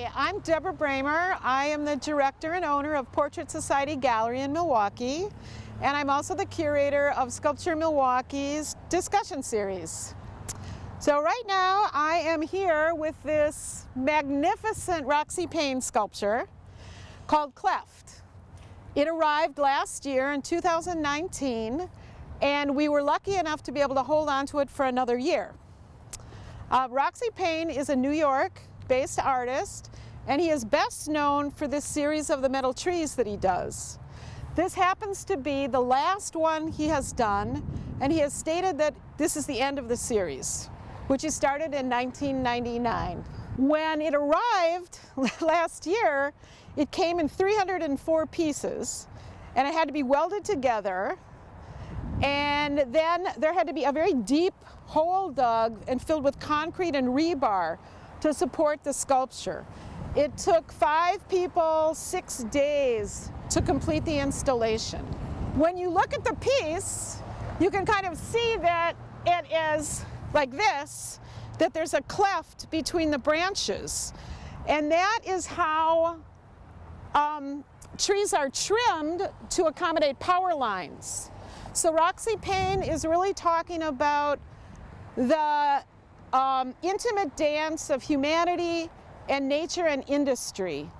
Hi, I'm Deborah Bramer. I am the director and owner of Portrait Society Gallery in Milwaukee, and I'm also the curator of Sculpture Milwaukee's discussion series. So right now I am here with this magnificent Roxy Paine sculpture called Cleft. It arrived last year in 2019, and we were lucky enough to be able to hold on to it for another year. Roxy Paine is a New York-based artist, and he is best known for this series of the metal trees that he does. This happens to be the last one he has done, and he has stated that this is the end of the series, which he started in 1999. When it arrived last year, it came in 304 pieces, and it had to be welded together, and then there had to be a very deep hole dug and filled with concrete and rebar to support the sculpture. It took 5 people 6 days to complete the installation. When you look at the piece, you can kind of see that it is like this, that there's a cleft between the branches. And that is how trees are trimmed to accommodate power lines. So Roxy Paine is really talking about the intimate dance of humanity and nature and industry.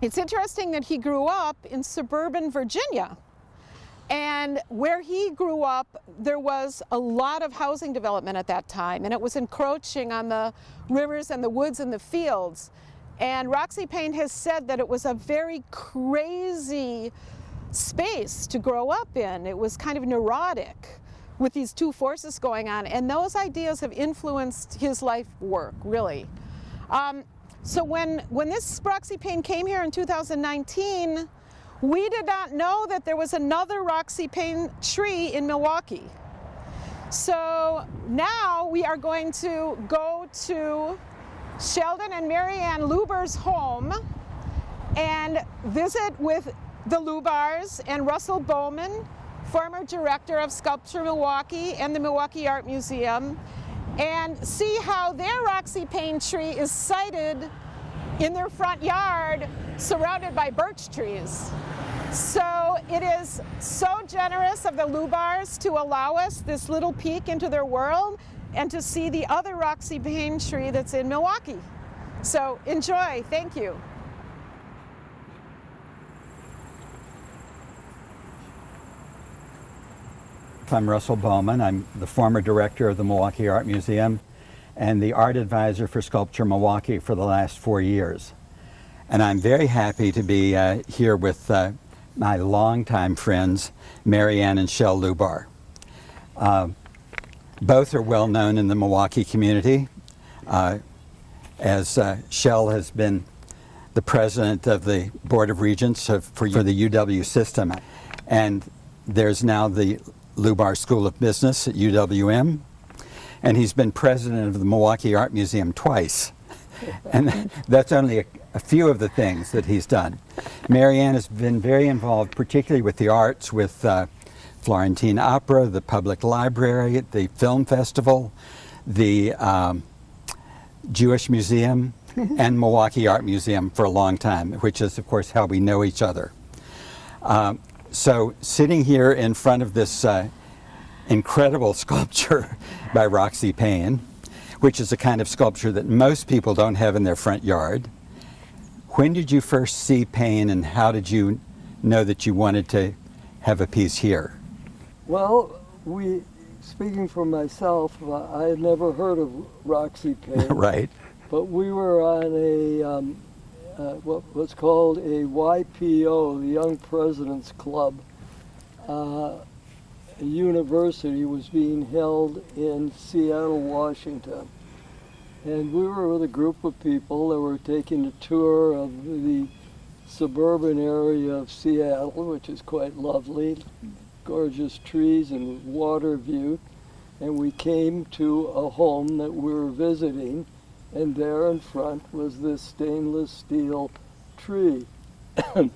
It's interesting that he grew up in suburban Virginia, and where he grew up there was a lot of housing development at that time, and it was encroaching on the rivers and the woods and the fields. And Roxy Paine has said that it was a very crazy space to grow up in. It was kind of neurotic with these two forces going on, and those ideas have influenced his life work, really. So when this Roxy Paine came here in 2019, we did not know that there was another Roxy Paine tree in Milwaukee. So now we are going to go to Sheldon and Marianne Lubar's home and visit with the Lubars and Russell Bowman, former director of Sculpture Milwaukee and the Milwaukee Art Museum, and see how their Roxy Paine tree is sited in their front yard surrounded by birch trees. So it is so generous of the Lubars to allow us this little peek into their world and to see the other Roxy Paine tree that's in Milwaukee. So enjoy, thank you. I'm Russell Bowman. I'm the former director of the Milwaukee Art Museum and the art advisor for Sculpture Milwaukee for the last 4 years. And I'm very happy to be here with my longtime friends, Marianne and Sheldon Lubar. Both are well known in the Milwaukee community, as Shell has been the president of the Board of Regents for the UW system. And there's now the Lubar School of Business at UWM, and he's been president of the Milwaukee Art Museum twice. And that's only a few of the things that he's done. Marianne has been very involved, particularly with the arts, with Florentine Opera, the Public Library, the Film Festival, the Jewish Museum, and Milwaukee Art Museum for a long time, which is, of course, how we know each other. So sitting here in front of this incredible sculpture by Roxy Paine, which is a kind of sculpture that most people don't have in their front yard. When did you first see Paine, and how did you know that you wanted to have a piece here? Well, speaking for myself, I had never heard of Roxy Paine. Right. But we were on what was called a YPO, the Young Presidents Club. A university was being held in Seattle, Washington. And we were with a group of people that were taking a tour of the suburban area of Seattle, which is quite lovely, gorgeous trees and water view. And we came to a home that we were visiting, and there in front was this stainless steel tree. And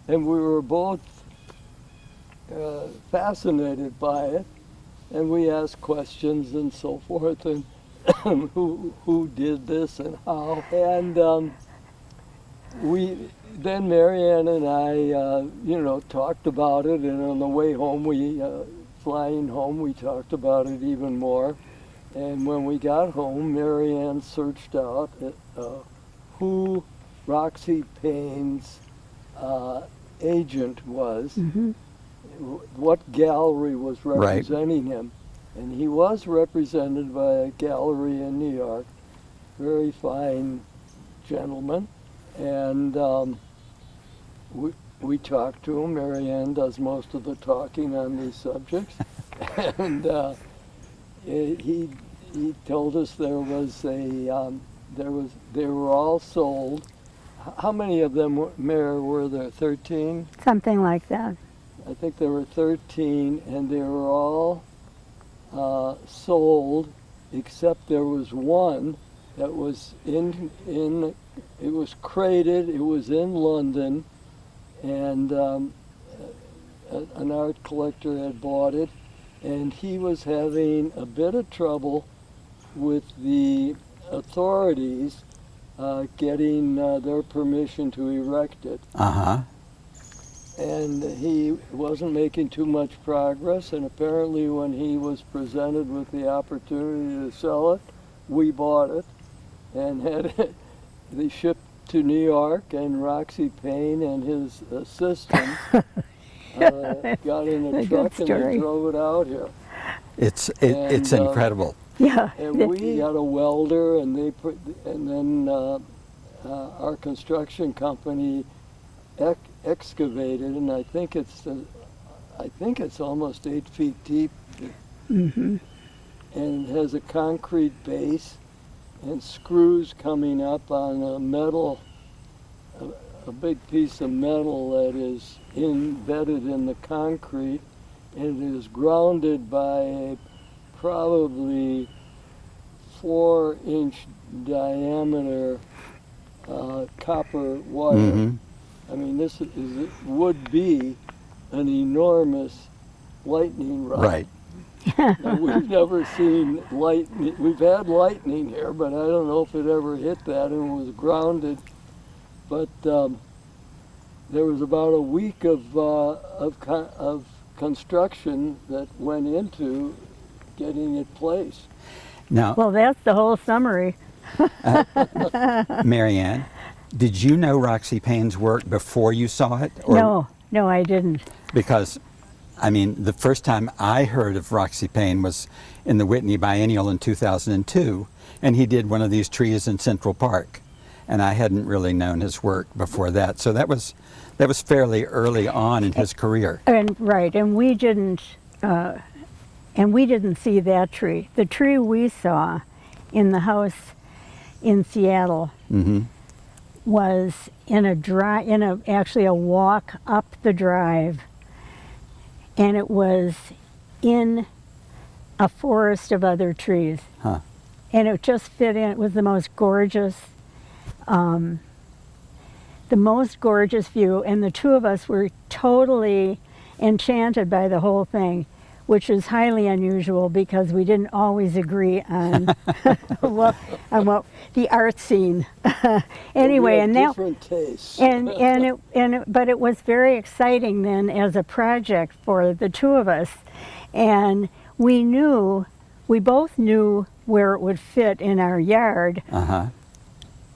we were both fascinated by it, and we asked questions and so forth, and who did this and how. And then Marianne and I, talked about it, and on the way home, flying home, we talked about it even more. And when we got home, Marianne searched out who Roxy Paine's agent was, what gallery was representing him. And he was represented by a gallery in New York, very fine gentleman. And we talked to him. Marianne does most of the talking on these subjects. And he told us they were all sold. How many of them, Mary, were there? 13? Something like that. I think there were 13, and they were all sold, except there was one that was it was crated, it was in London, and an art collector had bought it, and he was having a bit of trouble with the authorities getting their permission to erect it. And he wasn't making too much progress, and apparently when he was presented with the opportunity to sell it, we bought it and had it shipped to New York, and Roxy Paine and his assistant got in a truck and they drove it out here. It's incredible. Yeah. And we got a welder, and then our construction company excavated, and I think it's almost 8 feet deep, and it has a concrete base and screws coming up on a big piece of metal that is embedded in the concrete, and it is grounded by a probably 4-inch diameter copper wire. I mean, this would be an enormous lightning rod. Right. Now, we've never seen lightning. We've had lightning here, but I don't know if it ever hit that, and was grounded. But there was about a week of construction that went into getting it placed. Now, Well, that's the whole summary. Marianne, did you know Roxy Paine's work before you saw it? Or, No, I didn't. Because, I mean, the first time I heard of Roxy Paine was in the Whitney Biennial in 2002, and he did one of these trees in Central Park, and I hadn't really known his work before that. So that was fairly early on in his career. And we didn't see that tree. The tree we saw in the house in Seattle was actually a walk up the drive, and it was in a forest of other trees. And it just fit in. It was the most gorgeous view, and the two of us were totally enchanted by the whole thing, which is highly unusual because we didn't always agree on what the art scene. Anyway, and now different tastes. but it was very exciting then as a project for the two of us, and we both knew where it would fit in our yard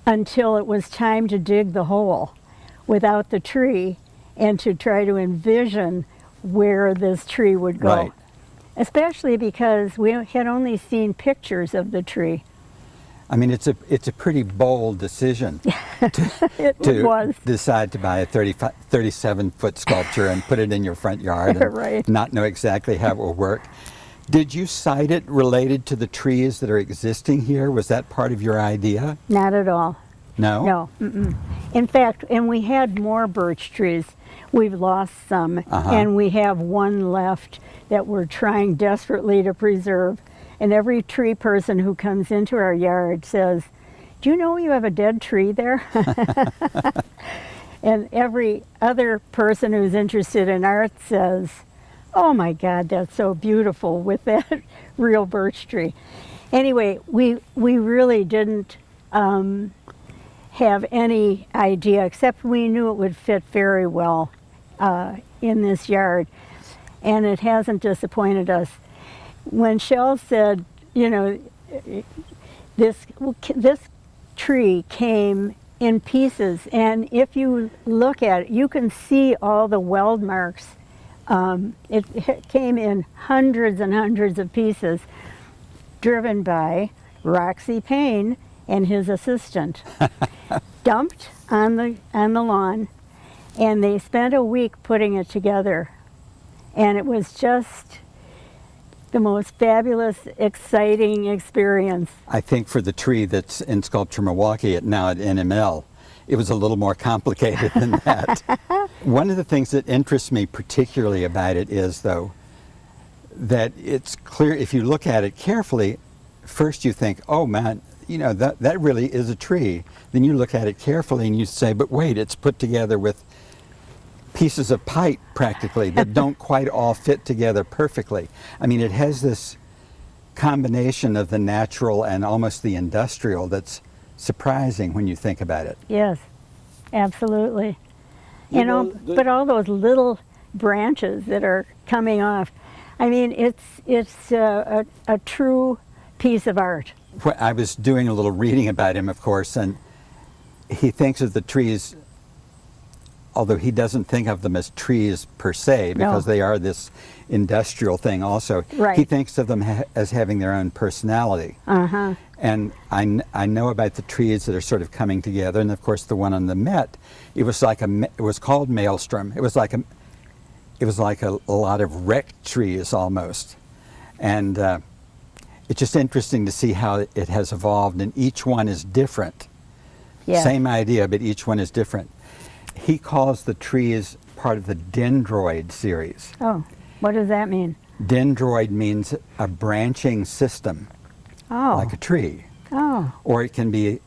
until it was time to dig the hole without the tree and to try to envision where this tree would go. Right. Especially because we had only seen pictures of the tree. I mean, it's a pretty bold decision It was. decide to buy a 37-foot sculpture and put it in your front yard and Right. not know exactly how it will work. Did you cite it related to the trees that are existing here? Was that part of your idea? Not at all. No? No. Mm-mm. In fact, and we had more birch trees. We've lost some, and we have one left that we're trying desperately to preserve. And every tree person who comes into our yard says, "Do you know you have a dead tree there?" And every other person who's interested in art says, "Oh my God, that's so beautiful with that real birch tree." Anyway, we really didn't have any idea, except we knew it would fit very well in this yard, and it hasn't disappointed us. When Shell said, you know, this tree came in pieces, and if you look at it, you can see all the weld marks. It came in hundreds and hundreds of pieces, driven by Roxy Paine and his assistant, dumped on the lawn, and they spent a week putting it together, and it was just the most fabulous, exciting experience. I think for the tree that's in Sculpture Milwaukee now at NML, it was a little more complicated than that. One of the things that interests me particularly about it is, though, that it's clear if you look at it carefully, first you think, oh man, you know, that really is a tree. Then you look at it carefully and you say, but wait, it's put together with pieces of pipe practically that don't quite all fit together perfectly. I mean, it has this combination of the natural and almost the industrial that's surprising when you think about it. Yes, absolutely. But all those little branches that are coming off, I mean, it's a true piece of art. I was doing a little reading about him, of course, and he thinks of the trees, although he doesn't think of them as trees per se, because they are this industrial thing also. Right. He thinks of them as having their own personality. Uh-huh. And I know about the trees that are sort of coming together, and of course the one on the Met, it was called Maelstrom. It was like a lot of wrecked trees almost, and it's just interesting to see how it has evolved, and each one is different. Yes. Same idea, but each one is different. He calls the trees part of the dendroid series. Oh, what does that mean? Dendroid means a branching system, like a tree. Oh. Or it can be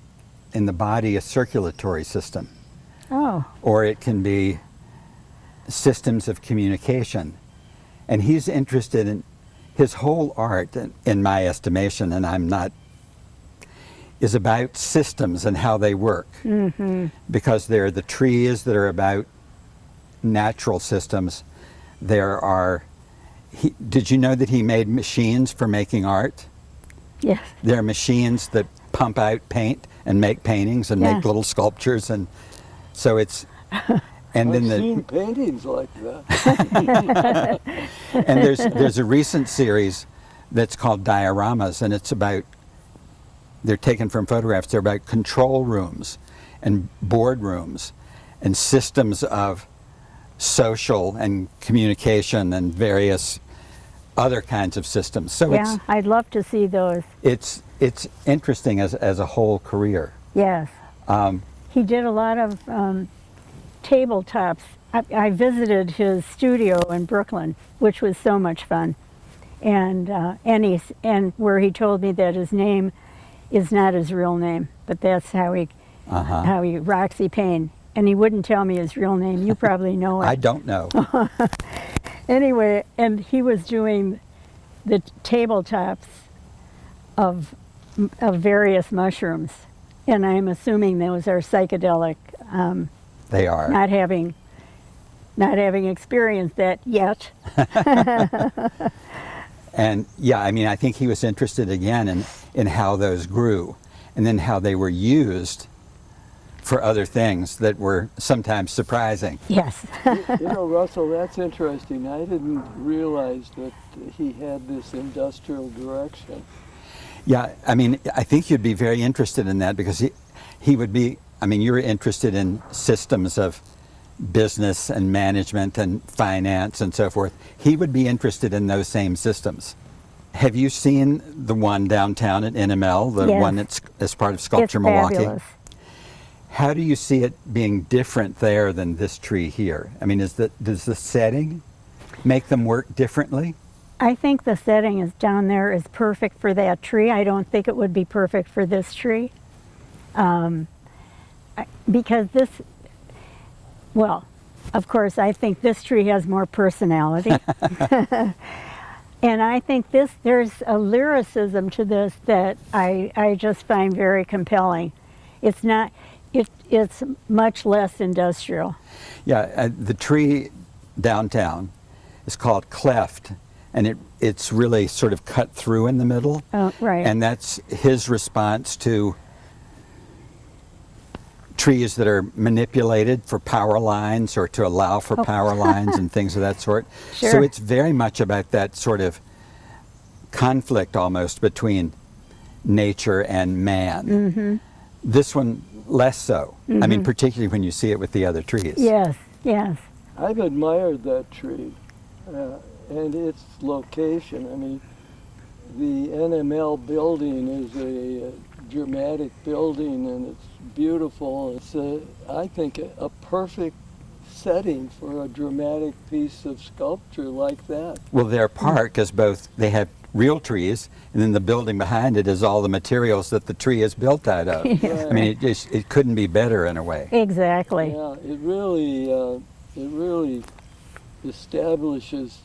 in the body a circulatory system. Oh. Or it can be systems of communication. And he's interested in his whole art, in my estimation, and I'm not, is about systems and how they work. Mm-hmm. Because there are the trees that are about natural systems. There are, did you know that he made machines for making art? Yes. There are machines that pump out paint and make paintings and make little sculptures, and so it's, and I've then seen paintings like that. and there's a recent series that's called Dioramas, and it's about, they're taken from photographs, they're about control rooms and boardrooms and systems of social and communication and various other kinds of systems. So yeah, I'd love to see those. it's interesting as a whole career. Yes. He did a lot of tabletops. I visited his studio in Brooklyn, which was so much fun, and where he told me that his name is not his real name, but that's how he Roxy Paine, and he wouldn't tell me his real name. You probably know it. I don't know. Anyway, and he was doing the tabletops of various mushrooms, and I'm assuming those are psychedelic. They are. Not having experienced that yet. And yeah, I mean, I think he was interested again in how those grew, and then how they were used for other things that were sometimes surprising. Yes. You know, Russell, that's interesting. I didn't realize that he had this industrial direction. Yeah, I mean, I think you'd be very interested in that, because he would be, I mean, you're interested in systems of business and management and finance and so forth. He would be interested in those same systems. Have you seen the one downtown at NML, the one that's as part of Sculpture Milwaukee? Fabulous. How do you see it being different there than this tree here? I mean, does the setting make them work differently? I think the setting is down there is perfect for that tree. I don't think it would be perfect for this tree. Because this, well, of course, I think this tree has more personality. And I think there's a lyricism to this that I just find very compelling. It's not, it's much less industrial. Yeah, the tree downtown is called cleft, and it's really sort of cut through in the middle. Oh, right. And that's his response to trees that are manipulated for power lines or to allow for power lines and things of that sort. Sure. So it's very much about that sort of conflict almost between nature and man. Mm-hmm. This one less so. Mm-hmm. I mean, particularly when you see it with the other trees. Yes, yes. I've admired that tree and its location. I mean, the NML building is a dramatic building, and it's beautiful. It's, I think, a perfect setting for a dramatic piece of sculpture like that. Well, their park is both, they have real trees, and then the building behind it is all the materials that the tree is built out of. Yeah. I mean, it couldn't be better in a way. Exactly. Yeah, it really establishes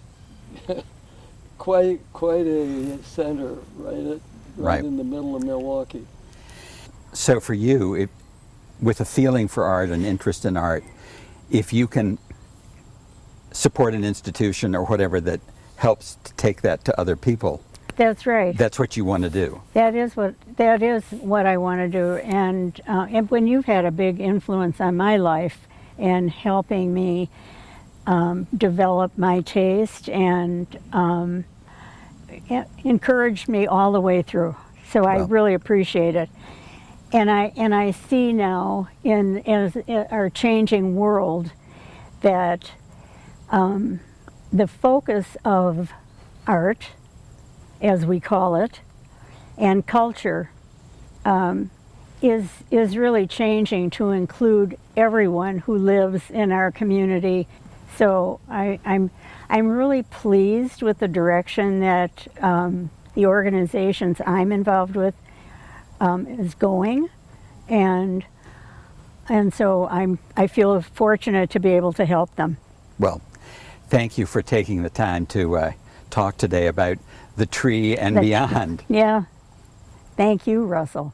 quite a center right Right. in the middle of Milwaukee. So for you, with a feeling for art and interest in art, if you can support an institution or whatever that helps to take that to other people, That's right. that's what you want to do. That is what I want to do. And when you've had a big influence on my life and helping me develop my taste and encouraged me all the way through. So I Well. really appreciate it. And I see now in our changing world that the focus of art, as we call it, and culture is really changing to include everyone who lives in our community. So I'm really pleased with the direction that the organizations I'm involved with is going, and so I feel fortunate to be able to help them. Well, thank you for taking the time to talk today about the tree and beyond. Yeah. Thank you, Russell.